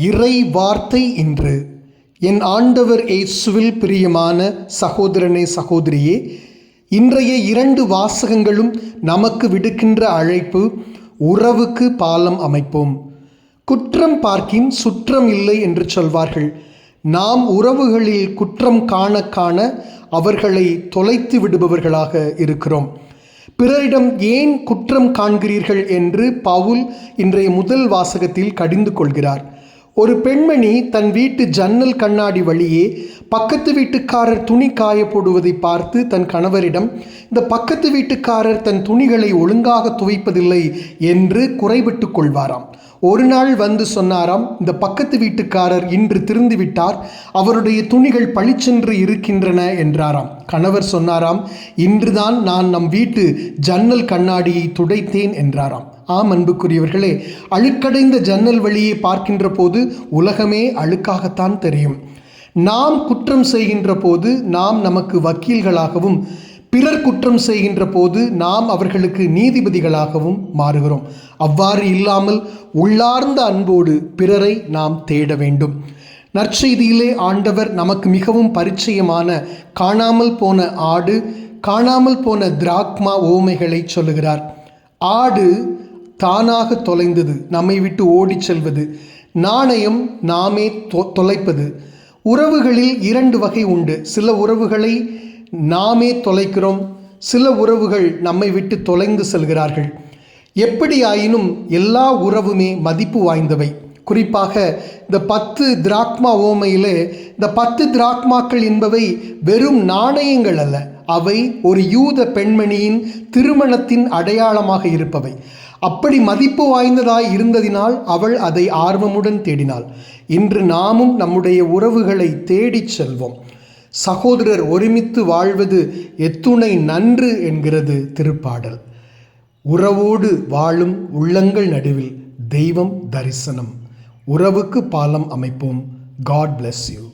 இறை வார்த்தை இன்று. என் ஆண்டவர் இயேசுவில் பிரியமான சகோதரனே சகோதரியே, இன்றைய 2 வாசகங்களும் நமக்கு விடுக்கின்ற அழைப்பு, உறவுக்கு பாலம் அமைப்போம். குற்றம் பார்க்கின் சுற்றம் இல்லை என்று சொல்வார்கள். நாம் உறவுகளில் குற்றம் காண காண அவர்களை தொலைத்து விடுபவர்களாக இருக்கிறோம். பிறரிடம் ஏன் குற்றம் காண்கிறீர்கள் என்று பவுல் இன்றைய முதல் வாசகத்தில் கடிந்து கொள்கிறார். ஒரு பெண்மணி தன் வீட்டு ஜன்னல் கண்ணாடி வழியே பக்கத்து வீட்டுக்காரர் துணி காய போடுவதை பார்த்து தன் கணவரிடம், இந்த பக்கத்து வீட்டுக்காரர் தன் துணிகளை ஒழுங்காக துவைப்பதில்லை என்று குறைபட்டு கொள்வாராம். ஒரு நாள் வந்து சொன்னாராம், இந்த பக்கத்து வீட்டுக்காரர் இன்று திருந்து விட்டார், அவருடைய துணிகள் பளிச்சென்று இருக்கின்றன என்றாராம். கணவர் சொன்னாராம், இன்றுதான் நான் நம் வீட்டு ஜன்னல் கண்ணாடியை துடைத்தேன் என்றாராம். ஆம் அன்புக்குரியவர்களே, அழுக்கடைந்த ஜன்னல் வழியே பார்க்கின்ற போது உலகமே அழுக்காகத்தான் தெரியும். நாம் குற்றம் செய்கின்ற போது நாம் நமக்கு வக்கீல்களாகவும், பிறர் குற்றம் செய்கின்ற போது நாம் அவர்களுக்கு நீதிபதிகளாகவும் மாறுகிறோம். அவ்வாறு இல்லாமல் உள்ளார்ந்த அன்போடு பிறரை நாம் தேட வேண்டும். நற்செய்தியிலே ஆண்டவர் நமக்கு மிகவும் பரிச்சயமான காணாமல் போன ஆடு, காணாமல் போன திராக்மா ஓமைகளை சொல்லுகிறார். ஆடு தானாக தொலைந்தது, நம்மை விட்டு ஓடி செல்வது. நாணயம் நாமே தொலைப்பது. உறவுகளில் 2 வகை உண்டு. சில உறவுகளை நாமே தொலைக்கிறோம், சில உறவுகள் நம்மை விட்டு தொலைந்து செல்கிறார்கள். எப்படி ஆயினும் எல்லா உறவுமே மதிப்பு வாய்ந்தவை. குறிப்பாக இந்த 10 திராக்மா ஓமையிலே இந்த 10 திராக்மாக்கள் என்பவை வெறும் நாணயங்கள் அல்ல, அவை ஒரு யூத பெண்மணியின் திருமணத்தின் அடையாளமாக இருப்பவை. அப்படி மதிப்பு வாய்ந்ததாய் இருந்ததினால் அவள் அதை ஆர்வமுடன் தேடினாள். இன்று நாமும் நம்முடைய உறவுகளை தேடிச் செல்வோம். சகோதரர் ஒருமித்து வாழ்வது எத்துணை நன்று என்கிறது திருப்பாடல். உறவோடு வாழும் உள்ளங்கள் நடுவில் தெய்வம் தரிசனம். உறவுக்கு பாலம் அமைப்போம். God bless you.